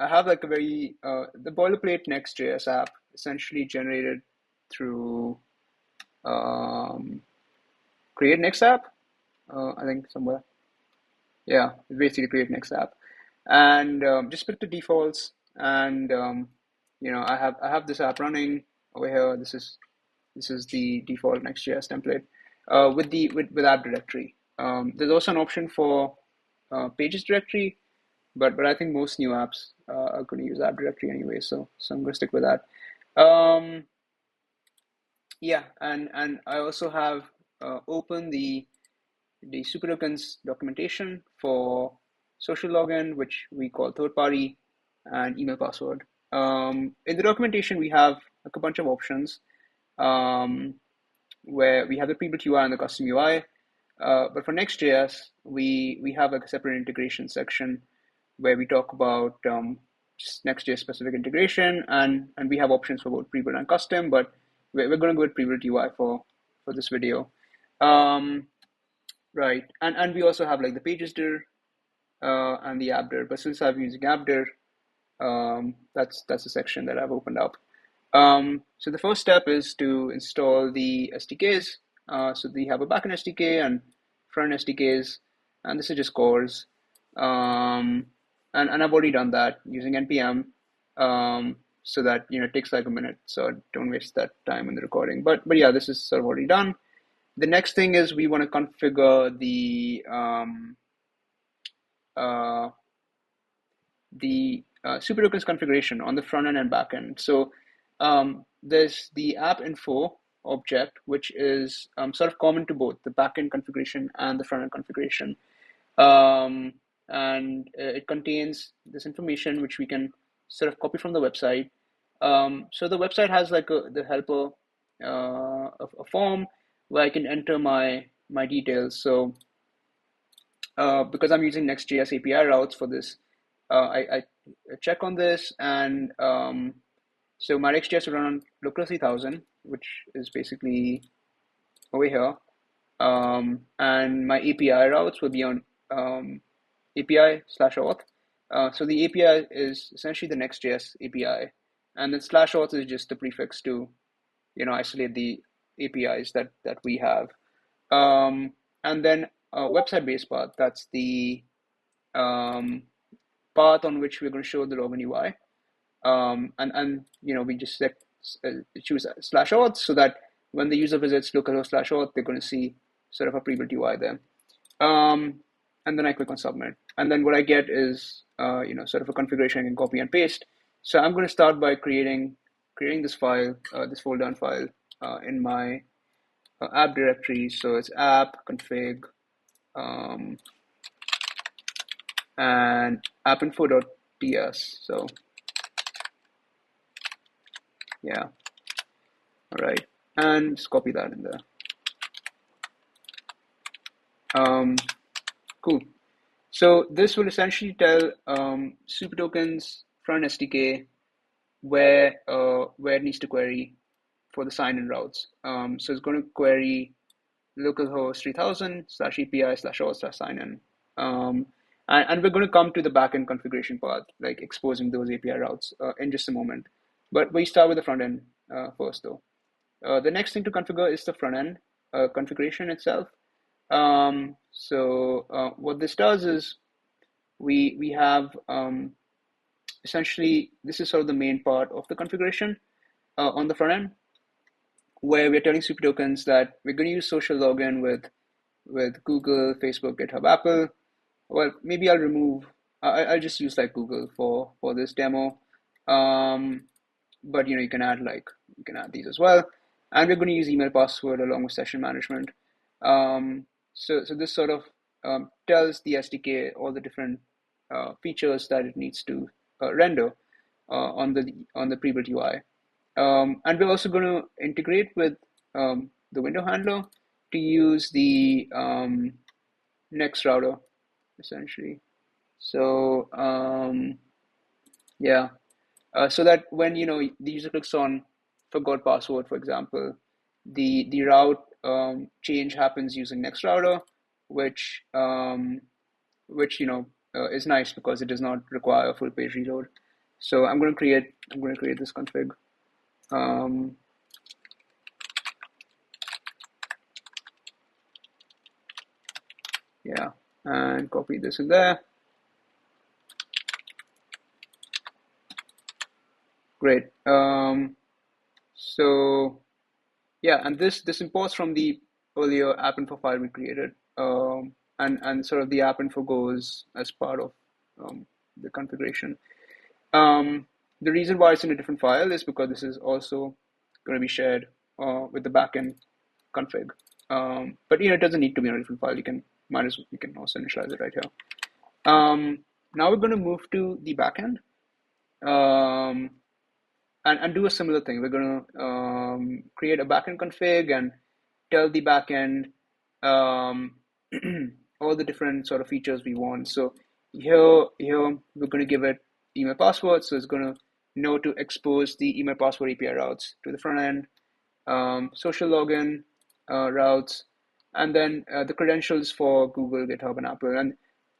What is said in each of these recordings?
I have like a very the boilerplate Next.js app essentially generated through create next app. I think somewhere. Yeah, basically create next app, and just pick the defaults. And I have this app running over here. This is the default Next.js template with app directory. There's also an option for pages directory, but I think most new apps are going to use app directory anyway, so I'm going to stick with that. Um, yeah, and I also have open the SuperTokens documentation for social login, which we call third party, and email password. In the documentation, we have like a bunch of options um, where we have the pre-built UI and the custom UI. But for Next.js, we have like a separate integration section where we talk about just Next.js specific integration, and we have options for both pre-built and custom. But we're going to go with pre-built UI for this video. Right, and we also have like the pages dir and the app dir. But since I'm using app dir, that's the section that I've opened up. So the first step is to install the SDKs. So we have a backend SDK and front SDKs, and this is just cores. And I've already done that using npm, so that it takes like a minute. So don't waste that time in the recording. But yeah, this is sort of already done. The next thing is we want to configure the SuperTokens configuration on the front end and back end. So there's the app info object, which is sort of common to both the backend configuration and the front end configuration. And it contains this information which we can sort of copy from the website. So the website has like the helper, a form where I can enter my details. So because I'm using Next.js API routes for this, I check on this, and so my Next.js will run on local 3000, which is basically over here, and my API routes will be on API/auth. So the API is essentially the Next.js API, and then /auth is just the prefix to isolate the APIs that we have. And then website-based path, that's the path on which we're going to show the login UI. And we just choose /auth so that when the user visits localhost/auth, they're going to see sort of a pre-built UI there. And then I click on submit, and then what I get is sort of a configuration I can copy and paste. So I'm going to start by creating this file, this folder and file in my app directory. So it's app config and appinfo.ts. So yeah, all right, and just copy that in there. Cool. So this will essentially tell SuperTokens front SDK where it needs to query for the sign-in routes. So it's going to query localhost 3000 /API/auth/sign-in. And we're going to come to the backend configuration part, like exposing those API routes in just a moment. But we start with the front end first, though. The next thing to configure is the front end configuration itself. So what this does is we have essentially, this is sort of the main part of the configuration on the front end, where we're telling SuperTokens that we're going to use social login with Google, Facebook, GitHub, Apple. Well, maybe I'll just use like Google for this demo. But you can add these as well. And we're going to use email password along with session management. So this sort of tells the SDK all the different features that it needs to render on the pre-built UI. And we're also going to integrate with the window handler to use the next router, essentially. So yeah, so that when the user clicks on forgot password, for example, the route change happens using next router, which is nice because it does not require a full page reload. So I'm going to create this config. Yeah, and copy this in there. Great. So yeah, and this imports from the earlier app info file we created, and sort of the app info goes as part of the configuration. The reason why it's in a different file is because this is also going to be shared with the backend config. But it doesn't need to be in a different file. You can also initialize it right here. Now we're going to move to the backend. And do a similar thing. We're going to create a backend config and tell the backend all the different sort of features we want. So here we're going to give it email password. So it's going to know to expose the email password API routes to the front end, social login routes, and then the credentials for Google, GitHub, and Apple.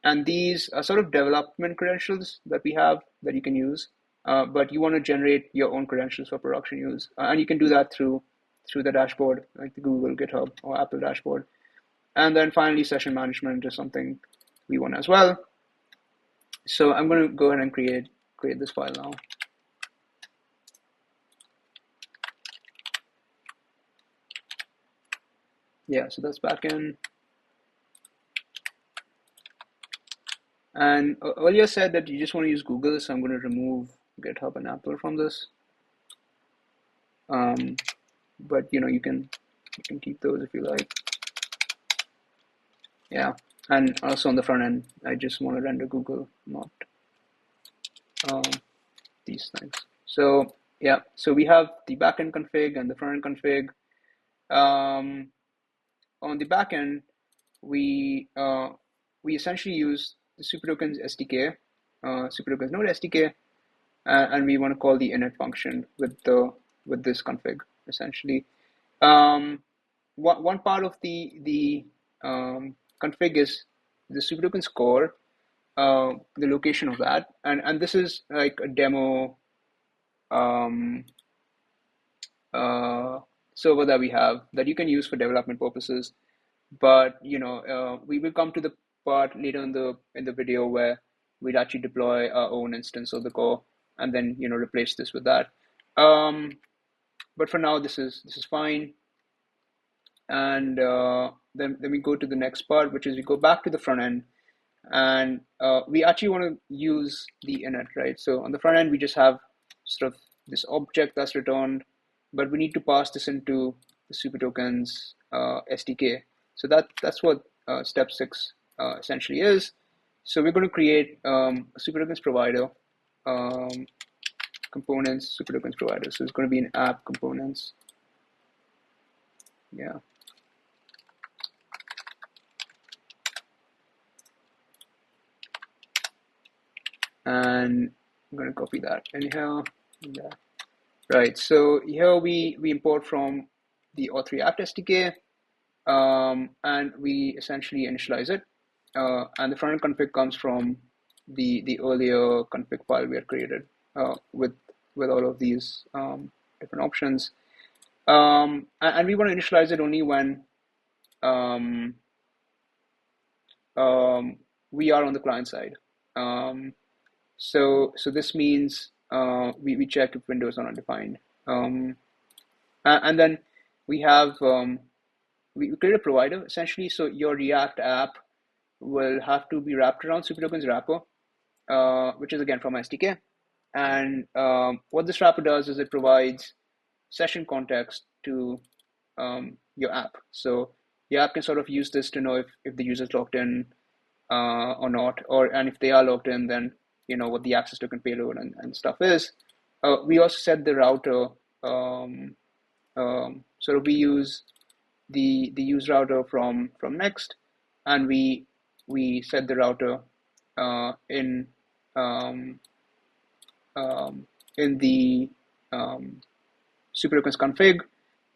And these are sort of development credentials that we have that you can use. But you want to generate your own credentials for production use, and you can do that through the dashboard, like the Google, GitHub, or Apple dashboard. And then finally, session management is something we want as well. So I'm going to go ahead and create this file now. Yeah, so that's backend. And earlier said that you just want to use Google, so I'm going to remove GitHub and Apple from this. But you can keep those if you like. Yeah, and also on the front end, I just want to render Google, not these things. So yeah, so we have the backend config and the front end config. On the backend, we essentially use the SuperTokens SDK, SuperTokens Node SDK, and we want to call the init function with this config essentially. One part of the config is the SuperTokens core, the location of that, and this is like a demo server that we have that you can use for development purposes. But we will come to the part later in the video where we'd actually deploy our own instance of the core and then replace this with that. But for now, this is fine. And then we go to the next part, which is we go back to the front end, and we actually want to use the init, right? So on the front end, we just have sort of this object that's returned, but we need to pass this into the SuperTokens SDK. So that's what step 6 essentially is. So we're going to create a SuperTokens provider, components, SuperTokens provider. So it's going to be an app components. Yeah. And I'm going to copy that in here. Yeah. Right. So here we import from the Auth React SDK, and we essentially initialize it. And the front end config comes from the earlier config file we had created with all of these different options. And we want to initialize it only when we are on the client side. So this means we check if windows are undefined. And then we have we create a provider essentially. So your React app will have to be wrapped around SuperTokens wrapper, which is again from SDK. And what this wrapper does is it provides session context to your app. So your app can sort of use this to know if the user's logged in or not, and if they are logged in, then what the access token payload and stuff is. We also set the router. Sort of we use the use router from Next, and we set the router in the SuperTokens config,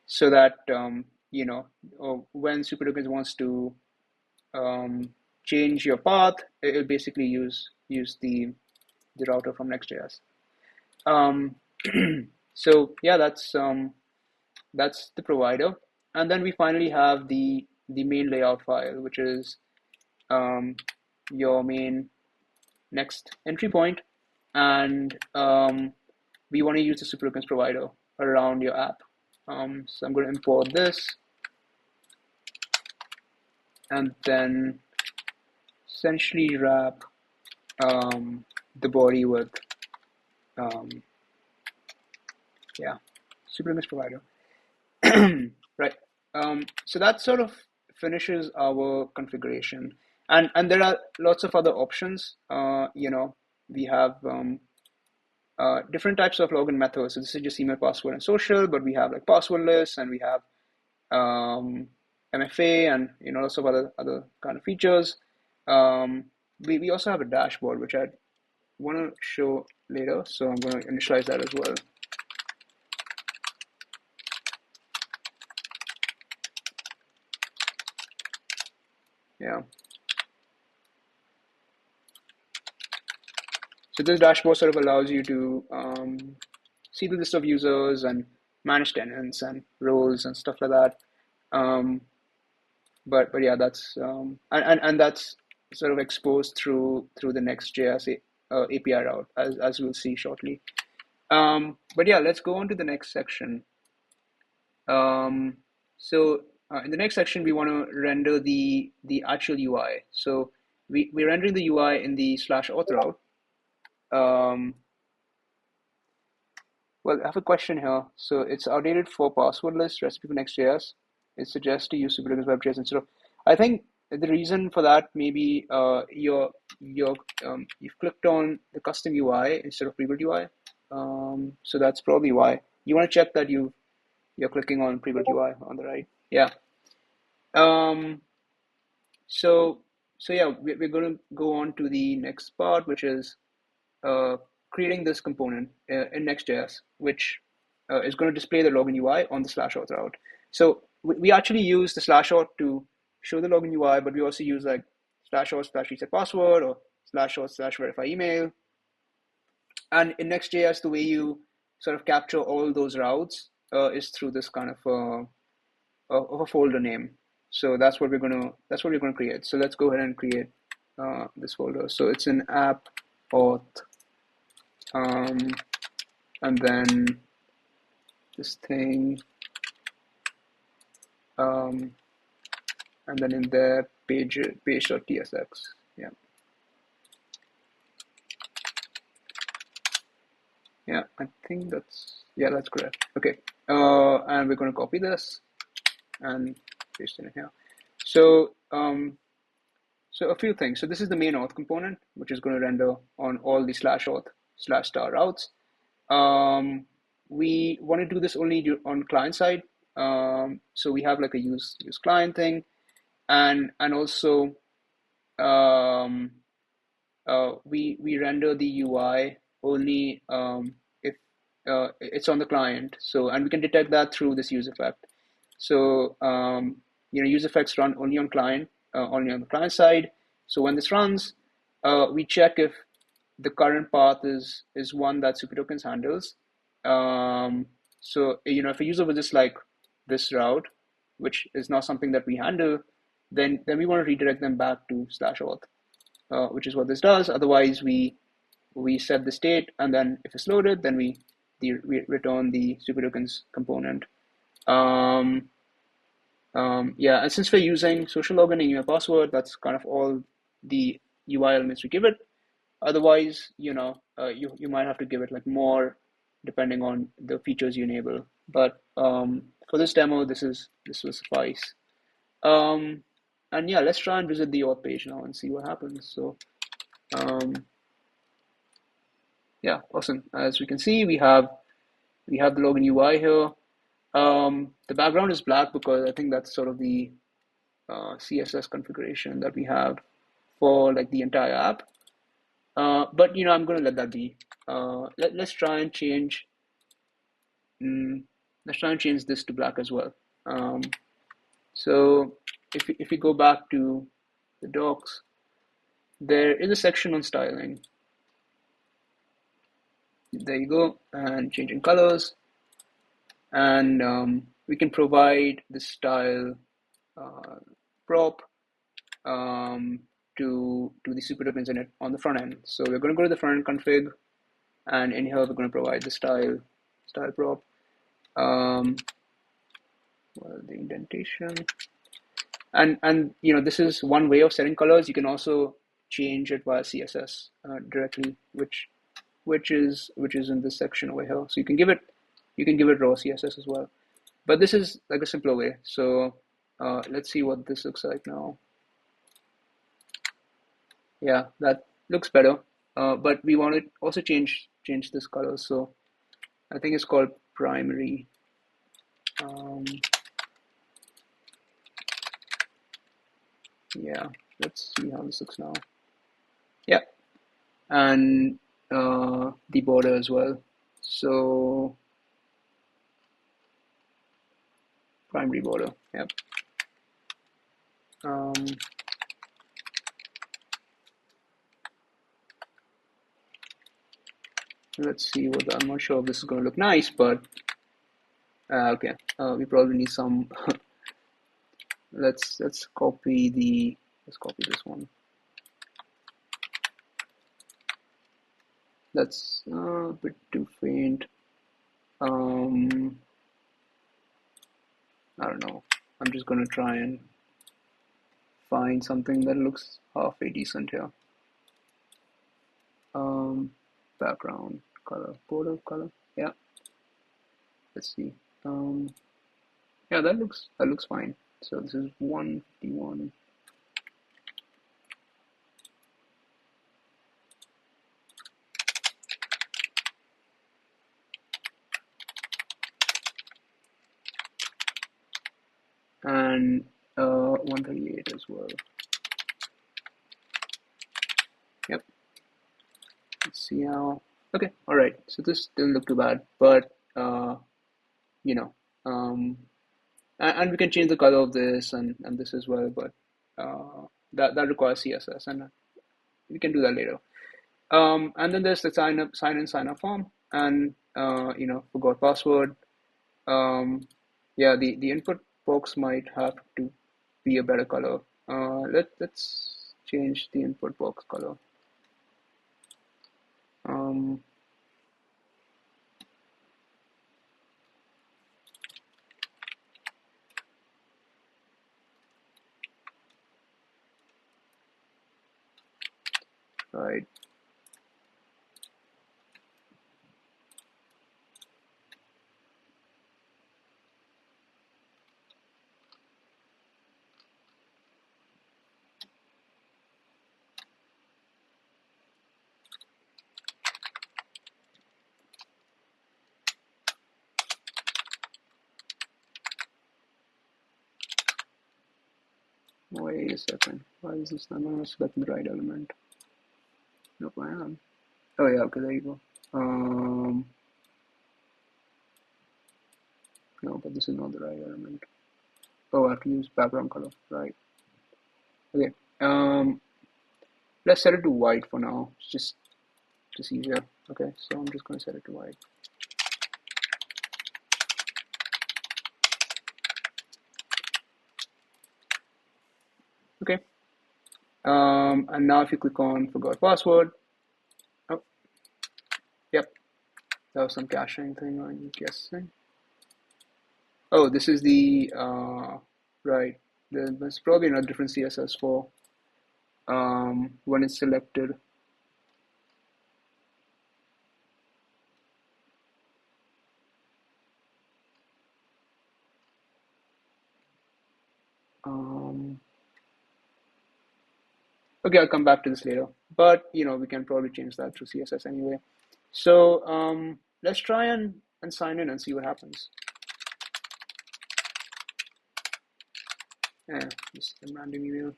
so that when SuperTokens wants to change your path, it'll basically use the router from Next.js. Um, so yeah, that's the provider, and then we finally have the main layout file, which is your main next entry point, and we want to use the SuperTokens provider around your app. So I'm going to import this, and then essentially wrap the body with yeah, SuperTokens provider. Right. So that sort of finishes our configuration, and there are lots of other options. We have different types of login methods. So this is just email, password, and social, but we have like passwordless, and we have MFA, and lots of other kind of features. We also have a dashboard, which I want to show later. So I'm going to initialize that as well. Yeah. So this dashboard sort of allows you to see the list of users and manage tenants and roles and stuff like that. But yeah, that's and that's sort of exposed through the Next.js API route, as we'll see shortly. But yeah, let's go on to the next section. So in the next section, we want to render the actual UI. So we're rendering the UI in the /auth route. Well, I have a question here. So it's outdated for passwordless recipe for Next.js. It suggests to use SuperTokens WebJS instead of. I think the reason for that maybe you've clicked on the custom UI instead of pre-built UI. So that's probably why. You want to check that you're clicking on pre-built UI on the right. Yeah. Um, so yeah, we're going to go on to the next part, which is creating this component in Next.js, which is going to display the login UI on the /auth route. So we actually use the /auth to show the login UI, but we also use like /auth/reset password or /auth/verify email. And in Next.js, the way you sort of capture all those routes is through this kind of a folder name. So that's what we're going to create. So let's go ahead and create this folder. So it's an app auth. And then this thing, and then in there page.tsx. Yeah, I think that's correct. Okay, and we're going to copy this and paste it in here. So so a few things. So this is the main auth component, which is going to render on all the /auth/star routes. We want to do this only on client side. So we have like a use client thing, and also we render the UI only if it's on the client. So, and we can detect that through this use effect. So use effects run only on the client side. So when this runs, we check if the current path is one that SuperTokens handles. So if a user was just like this route, which is not something that we handle, then we want to redirect them back to /auth, which is what this does. Otherwise, we set the state, and then if it's loaded, then we return the SuperTokens component. Yeah, and since we're using social login and email password, that's kind of all the UI elements we give it. Otherwise, you might have to give it like more depending on the features you enable. But for this demo, this will suffice. And yeah, let's try and visit the auth page now and see what happens. So yeah, awesome. As we can see, we have the login UI here. The background is black because I think that's sort of the CSS configuration that we have for like the entire app. But I'm going to let that be. Let's try and change. Let's try and change this to black as well. So if we go back to the docs, there is a section on styling. there you go, and changing colors, and we can provide the style prop to the SuperTokens in it on the front end. So we're going to go to the front end config, and in here we're going to provide the style prop, well, the indentation, and this is one way of setting colors. You can also change it via CSS directly, which is in this section over here. So you can give it raw CSS as well, but this is like a simpler way. So let's see what this looks like now. Yeah, that looks better, but we want to also change this color. So I think it's called primary. Yeah, let's see how this looks now. Yeah, and the border as well. So primary border. Yep. Let's see what I'm not sure if this is going to look nice, but okay. We probably need some. let's copy this one. That's a bit too faint. I don't know. I'm just going to try and find something that looks halfway decent here. Background color, border color. Yeah. Let's see. Yeah, that looks fine. So this is 151. And 138 as well. Yep. Let's see how. Okay, all right. So this didn't look too bad, but and we can change the color of this and this as well, but that requires CSS, and we can do that later. And then there's the sign in, sign up form, and forgot password. Yeah, the input box might have to be a better color. Let's change the input box color. Right. Wait a second. Why is this not going to select the right element? Nope, I am. Oh yeah, okay, there you go. No, but this is not the right element. Oh, I have to use background color, right? Okay. Let's set it to white for now. It's just easier. Okay, so I'm just going to set it to white. Okay. And now if you click on forgot password, oh, yep, there was some caching thing, I'm guessing. Oh, this is the right. There's probably a different CSS for when it's selected. Okay, I'll come back to this later, but we can probably change that through CSS anyway. So let's try and sign in and see what happens. Yeah, just a random email.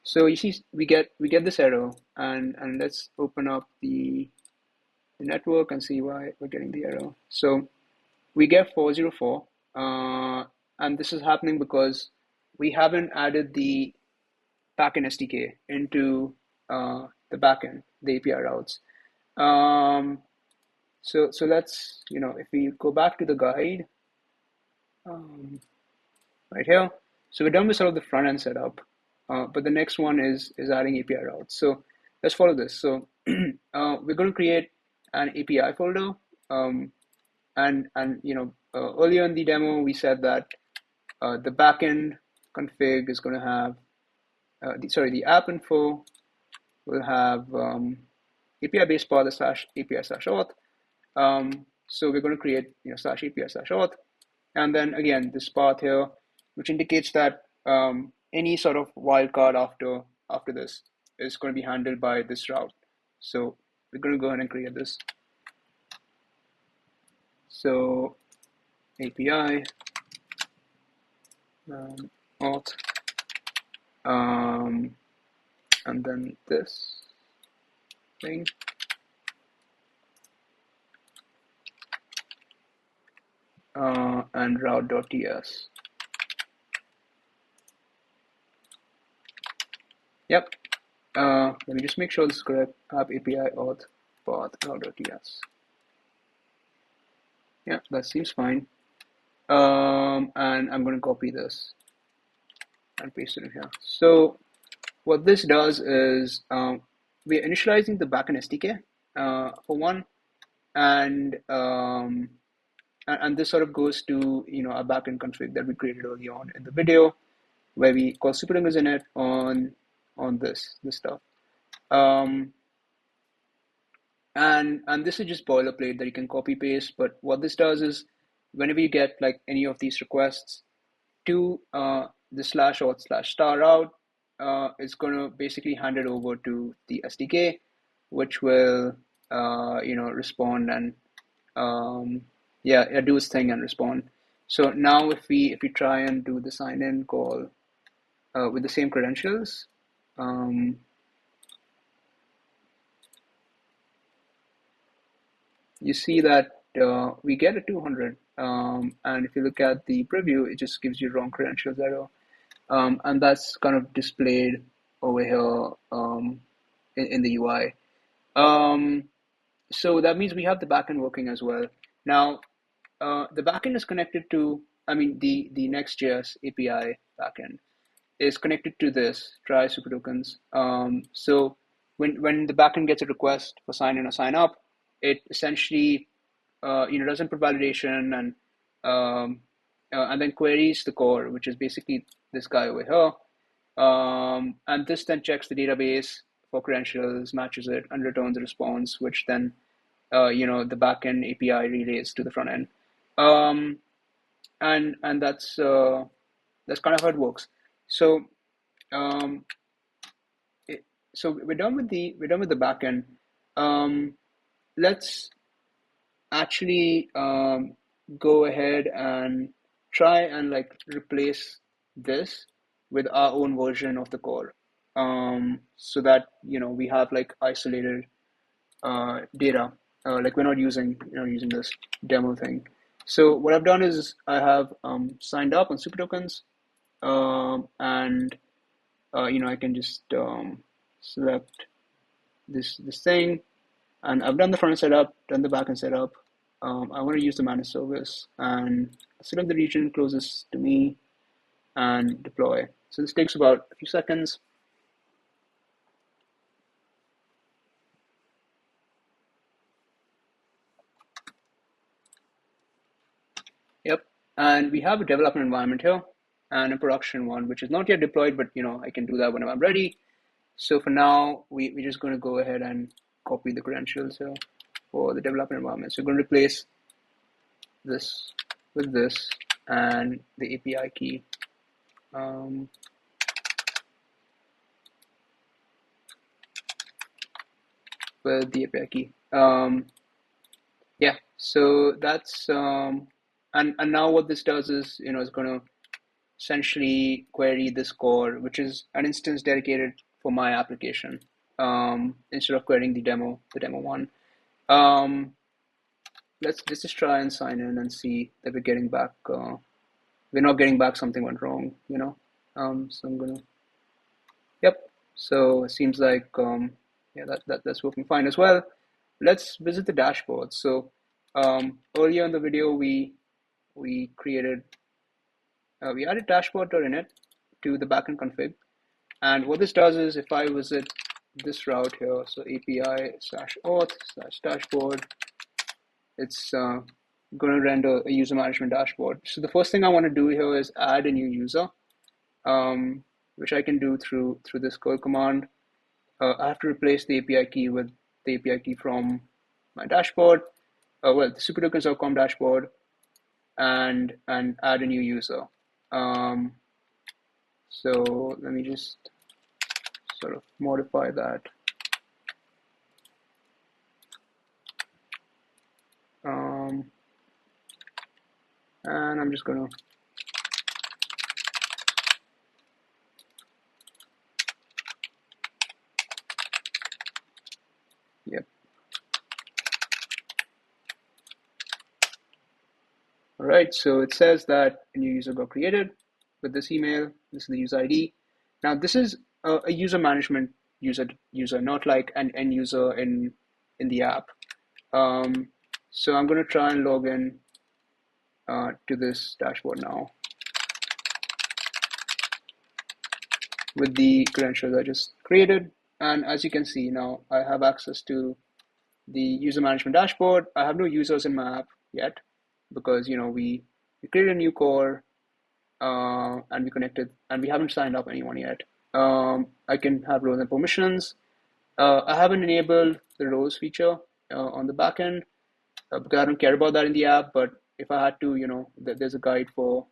So you see, we get this error, and let's open up the network and see why we're getting the error. So we get 404, and this is happening because we haven't added the backend SDK into the backend, the API routes. So let's, if we go back to the guide, right here. So we're done with sort of the front end setup, but the next one is adding API routes. So let's follow this. So we're going to create an API folder, and earlier in the demo we said that the backend config is going to have the app info will have API base path slash API slash auth. So we're going to create slash API slash auth, and then again this path here, which indicates that any sort of wildcard after this is going to be handled by this route. So we're going to go ahead and create this. So API auth, and then this thing. And route.ts. Yep. Let me just make sure this is correct. App API auth path route.ts. Yeah, that seems fine. And I'm going to copy this and paste it in here. So what this does is we're initializing the backend SDK for one, and this sort of goes to a backend config that we created early on in the video, where we call SuperTokens init on this stuff. And this is just boilerplate that you can copy paste. But what this does is, whenever you get like any of these requests to the slash auth slash star route, it's going to basically hand it over to the SDK, which will respond and do its thing and respond. So now if we try and do the sign in call with the same credentials, you see that we get a 200, and if you look at the preview, it just gives you wrong credentials error, and that's kind of displayed over here in the UI. So that means we have the backend working as well. Now, the backend is connected to, the Next.js API backend is connected to this try SuperTokens. So when the backend gets a request for sign in or sign up, it essentially does input validation and then queries the core, which is basically this guy over here. And this then checks the database for credentials, matches it, and returns a response, which then the backend API relays to the front end. And that's kind of how it works. So so we're done with the backend. Let's actually go ahead and try and replace this with our own version of the core, so that we have isolated data, we're not using this demo thing. So what I've done is I have signed up on SuperTokens, and I can just select this thing, and I've done the front end setup, done the back end setup. I want to use the managed service and select the region closest to me and deploy. So this takes about a few seconds. Yep, and we have a development environment here and a production one, which is not yet deployed, but I can do that whenever I'm ready. So for now, we're just going to go ahead and copy the credentials here for the development environment. So we're going to replace this with this and the API key. With the API key. Yeah, so that's and now what this does is it's going to essentially query this core, which is an instance dedicated for my application, instead of querying the demo one. Let's just try and sign in and see that we're getting back. We're not getting back something went wrong, So I'm gonna. Yep. So it seems like yeah, that's working fine as well. Let's visit the dashboard. So earlier in the video, we created we added dashboard init to the backend config. And what this does is if I visit this route here, so API/auth/dashboard, it's going to render a user management dashboard. So the first thing I want to do here is add a new user, which I can do through this curl command. I have to replace the API key with the API key from my dashboard, well, the SuperTokens.com dashboard, and add a new user. So let me just sort of modify that. And I'm just going to yep. All right, so it says that a new user got created with this email. This is the user ID. Now this is a user management user, not like an end user in the app. So I'm going to try and log in to this dashboard now with the credentials I just created. And as you can see now, I have access to the user management dashboard. I have no users in my app yet because we created a new core and we connected, and we haven't signed up anyone yet. I can have roles and permissions. I haven't enabled the roles feature on the backend because I don't care about that in the app. But if I had to, there's a guide for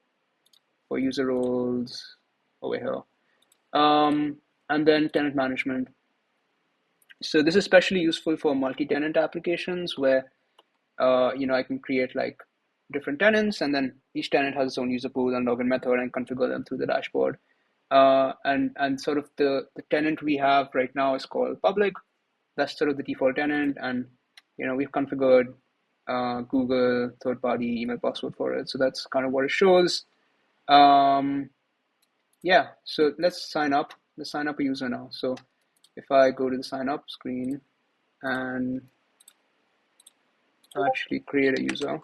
user roles over here. And then tenant management. So this is especially useful for multi-tenant applications where I can create like different tenants, and then each tenant has its own user pool and login method and configure them through the dashboard. And sort of the tenant we have right now is called public. That's sort of the default tenant, and we've configured Google third-party email password for it. So that's kind of what it shows. Yeah, so let's sign up. Let's sign up a user now. So if I go to the sign up screen and actually create a user.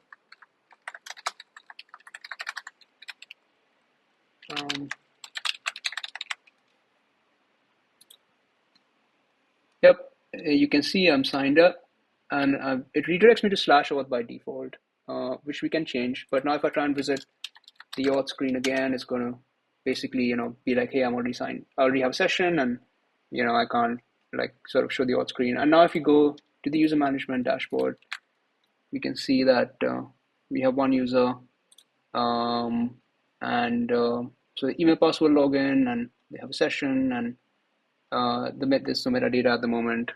Yep, you can see I'm signed up, and it redirects me to /auth by default, which we can change. But now if I try and visit the auth screen again, it's going to basically, be like, hey, I'm already signed. I already have a session, and I can't like sort of show the auth screen. And now if you go to the user management dashboard, we can see that we have one user, so the email password login, and they have a session, and there's some metadata at the moment,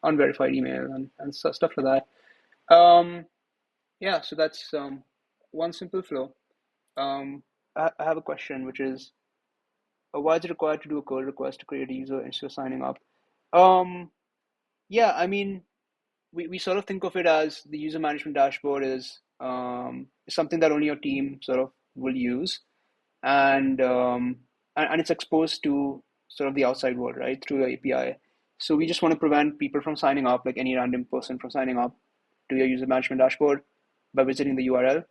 unverified email, and stuff like that. Yeah, so that's one simple flow. I have a question, which is, why is it required to do a curl request to create a user instead of signing up? Yeah, I mean, we sort of think of it as the user management dashboard is something that only your team sort of will use, and it's exposed to sort of the outside world, right, through your API. So we just want to prevent people from signing up, like any random person from signing up to your user management dashboard by visiting the URL.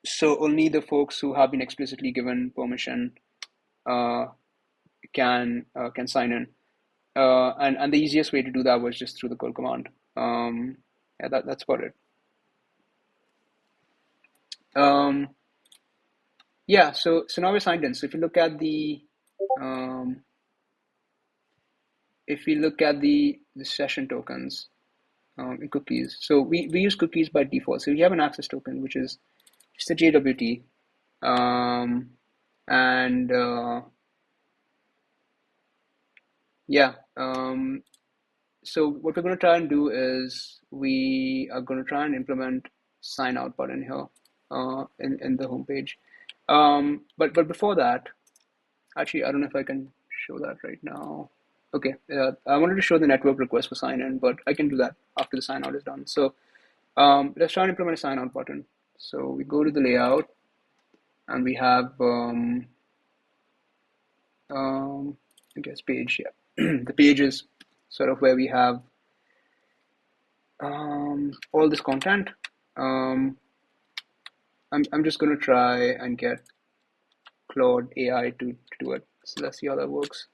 So only the folks who have been explicitly given permission can sign in. And the easiest way to do that was just through the curl command. Yeah, that's about it. Yeah, so now we're signed in. So if you look at the session tokens in cookies, so we use cookies by default. So you have an access token, which is just a JWT, and yeah. So what we're going to try and do is we are going to try and implement sign out button here in the homepage. But before that, actually, I don't know if I can show that right now. Okay, I wanted to show the network request for sign in, but I can do that after the sign out is done. So let's try and implement a sign out button. So we go to the layout, and we have I guess page, yeah. the page is sort of where we have all this content. I'm just going to try and get Claude AI to do it. So let's see how that works.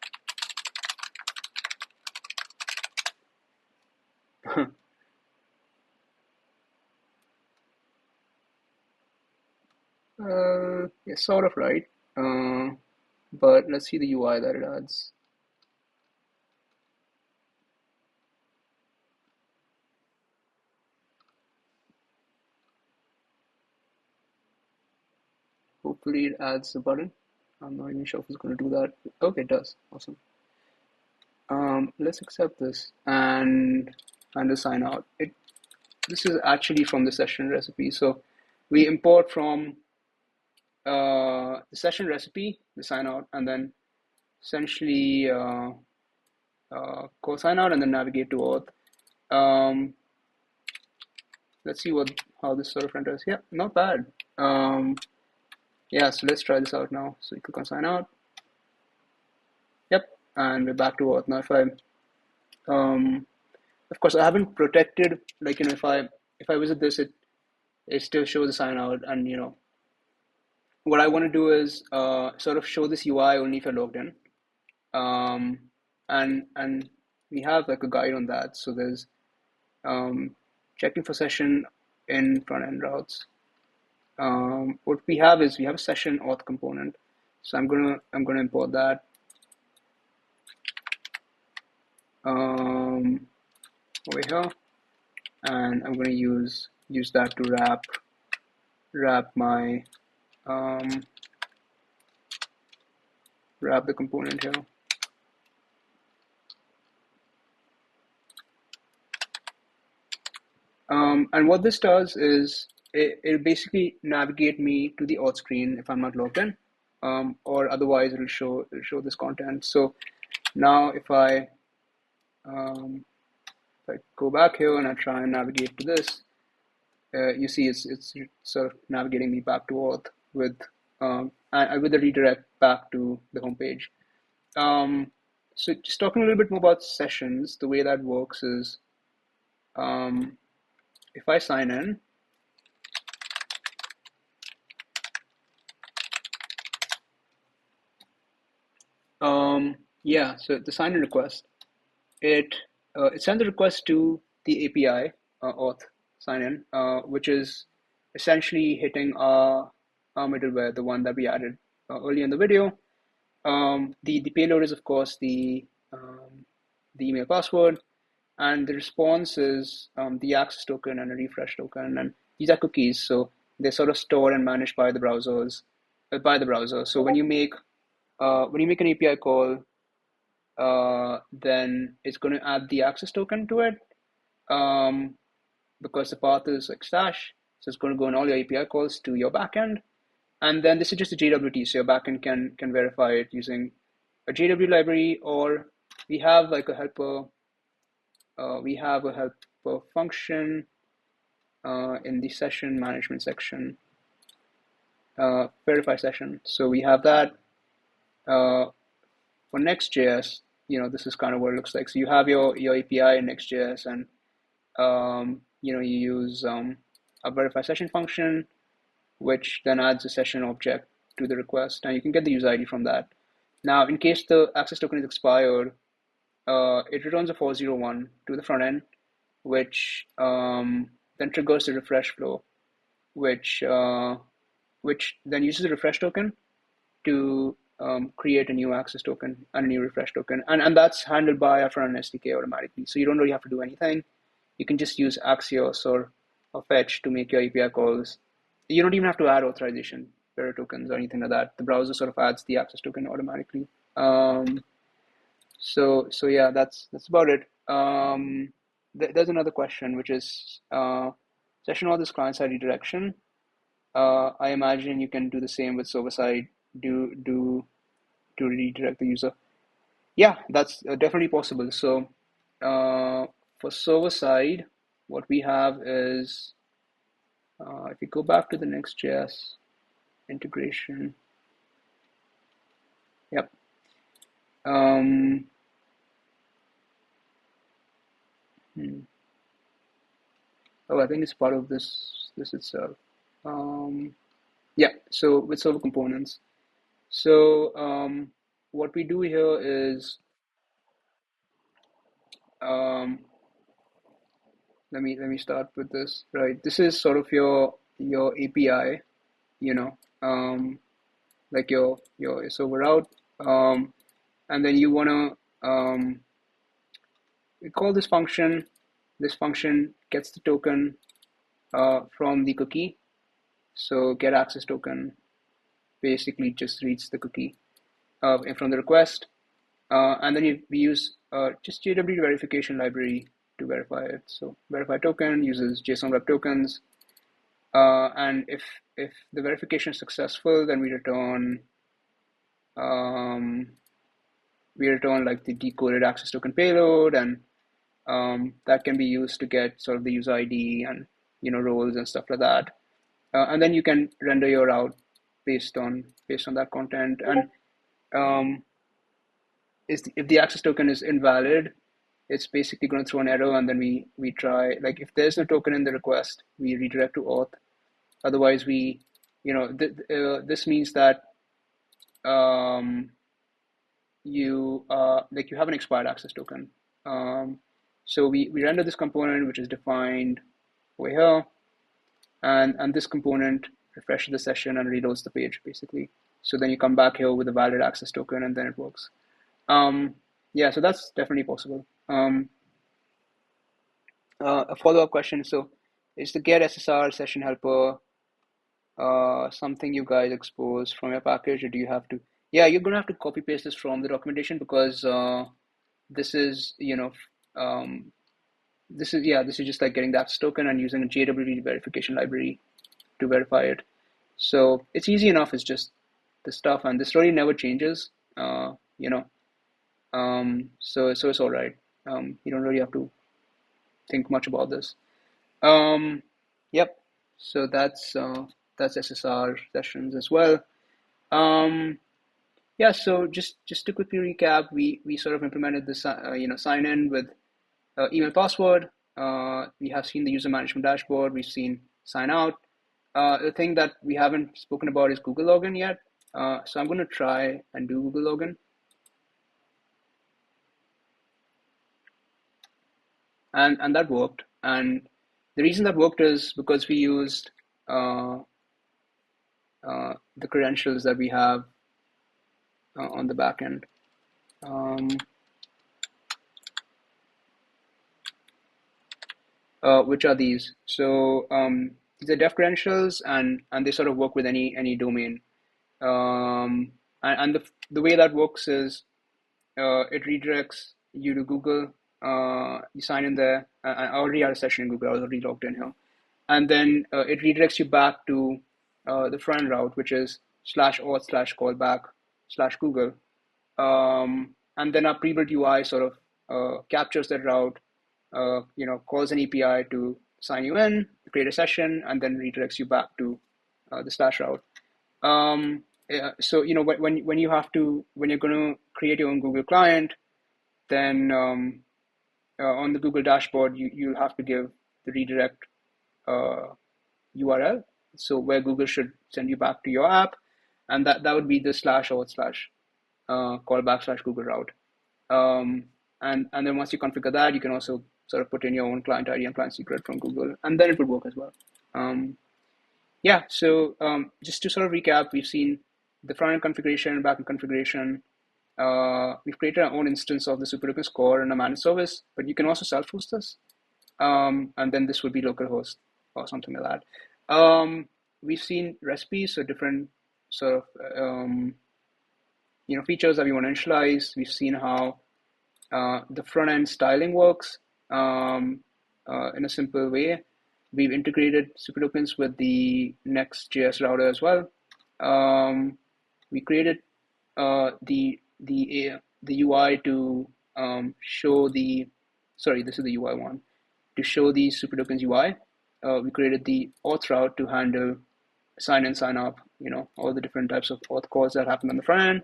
Yeah, sort of right. But let's see the UI that it adds. Hopefully it adds a button. I'm not even sure if it's going to do that. Okay, it does. Awesome. Let's accept this and sign out. This is actually from the session recipe. So we import from the session recipe, the sign out, and then essentially go sign out and then navigate to auth. Let's see how this sort of renders. Yeah, not bad. Yeah, so let's try this out now. So we click on sign out. Yep, and we're back to auth. Now if I of course I haven't protected, like, you know, if I visit this, it still shows the sign out, and you know what I want to do is sort of show this UI only if you're logged in. And we have like a guide on that. So there's checking for session in front end routes. What we have is we have a session auth component. So I'm gonna import that. Over here, and I'm gonna use that to wrap my wrap the component here. And what this does is it'll basically navigate me to the auth screen if I'm not logged in, or otherwise it'll show this content. So now if I go back here and I try and navigate to this, you see it's sort of navigating me back to auth with the redirect back to the home page. So just talking a little bit more about sessions, the way that works is if I sign in, yeah, so the sign in request, it sends the request to the API auth sign in, which is essentially hitting our middleware, the one that we added earlier in the video. The payload is of course the email password, and the response is the access token and a refresh token, and these are cookies, so they're sort of stored and managed by the browsers, So when you make an API call, then it's going to add the access token to it, because the path is like stash, so it's going to go on all your API calls to your backend, and then this is just a JWT, so your backend can verify it using a JW library, or we have like a helper. We have a helper function in the session management section, verify session. So we have that. For Next.js, you know, this is kind of what it looks like. So you have your API in Next.js, and you know, you use a verify session function, which then adds a session object to the request, and you can get the user ID from that. Now, in case the access token is expired, it returns a 401 to the front end, which then triggers the refresh flow, which then uses the refresh token to create a new access token and a new refresh token, and that's handled by our front end SDK automatically. So you don't really have to do anything. You can just use Axios or Fetch to make your API calls. You don't even have to add authorization, bearer tokens, or anything like that. The browser sort of adds the access token automatically. So yeah, that's about it. There's another question, which is session auth is client side redirection. I imagine you can do the same with server side. To redirect the user. Yeah, that's definitely possible. So for server side, what we have is if you go back to the Next.js integration. Yep. Oh, I think it's part of this itself. Yeah, so with server components. So what we do here is um, let me start with this. Right, this is sort of your API, you know, like your server route, and then you wanna we call this function. This function gets the token from the cookie. So get access token basically just reads the cookie from the request. And then we use just JWT verification library to verify it. So verify token uses JSON web tokens. And if the verification is successful, then um, we return like the decoded access token payload, and that can be used to get sort of the user ID and roles and stuff like that. And then you can render your route based on that content. And um, if the access token is invalid, it's basically going to throw an error, and then we try, like, if there's no token in the request, we redirect to auth. Otherwise, this means that you like you have an expired access token. So we render this component, which is defined over here, and this component refreshes the session and reloads the page basically. So then you come back here with a valid access token, and then it works. Yeah, so that's definitely possible. A follow-up question. So is the get SSR session helper something you guys expose from your package, or do you have to? Yeah, you're gonna have to copy paste this from the documentation, because this is this is just like getting the access token and using a JWT verification library to verify it. So it's easy enough. It's just the stuff, and this really never changes. So it's all right. You don't really have to think much about this. Yep. So that's SSR sessions as well. Yeah. So just to quickly recap, we sort of implemented this sign in with email password. We have seen the user management dashboard. We've seen sign out. The thing that we haven't spoken about is Google login yet. So I'm going to try and do Google login. And that worked. And the reason that worked is because we used the credentials that we have on the backend. Which are these? So these are dev credentials, and they sort of work with any domain. And the way that works is it redirects you to Google. You sign in there. I already had a session in Google. I was already logged in here. And then it redirects you back to the front route, which is /auth/callback/Google. And then our pre-built UI sort of captures that route, calls an API to sign you in, create a session, and then redirects you back to the slash route. Yeah, so when you're going to create your own Google client, then on the Google dashboard you'll have to give the redirect URL, so where Google should send you back to your app, and that would be the //callback/Google route. And then once you configure that, you can also sort of put in your own client ID and client secret from Google, and then it would work as well. Yeah, so just to sort of recap, we've seen the front-end configuration, back-end configuration. We've created our own instance of the SuperTokens core and a managed service, but you can also self-host this. And then this would be localhost or something like that. We've seen recipes, so different sort of features that we want to initialize. We've seen how the front-end styling works in a simple way. We've integrated SuperTokens with the Next.js router as well. We created the UI to show the, sorry, this is the UI one, to show the SuperTokens UI. We created the auth route to handle sign in, sign up, all the different types of auth calls that happen on the front end.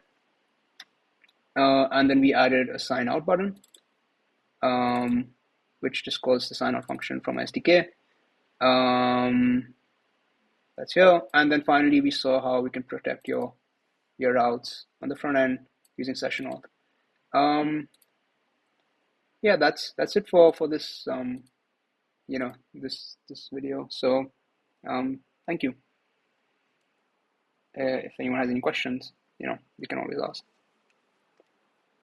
And then we added a sign out button, which just calls the sign out function from SDK. That's here. And then finally, we saw how we can protect your routes on the front end using session auth. Yeah, that's it for this this video. So thank you. If anyone has any questions, you can always ask.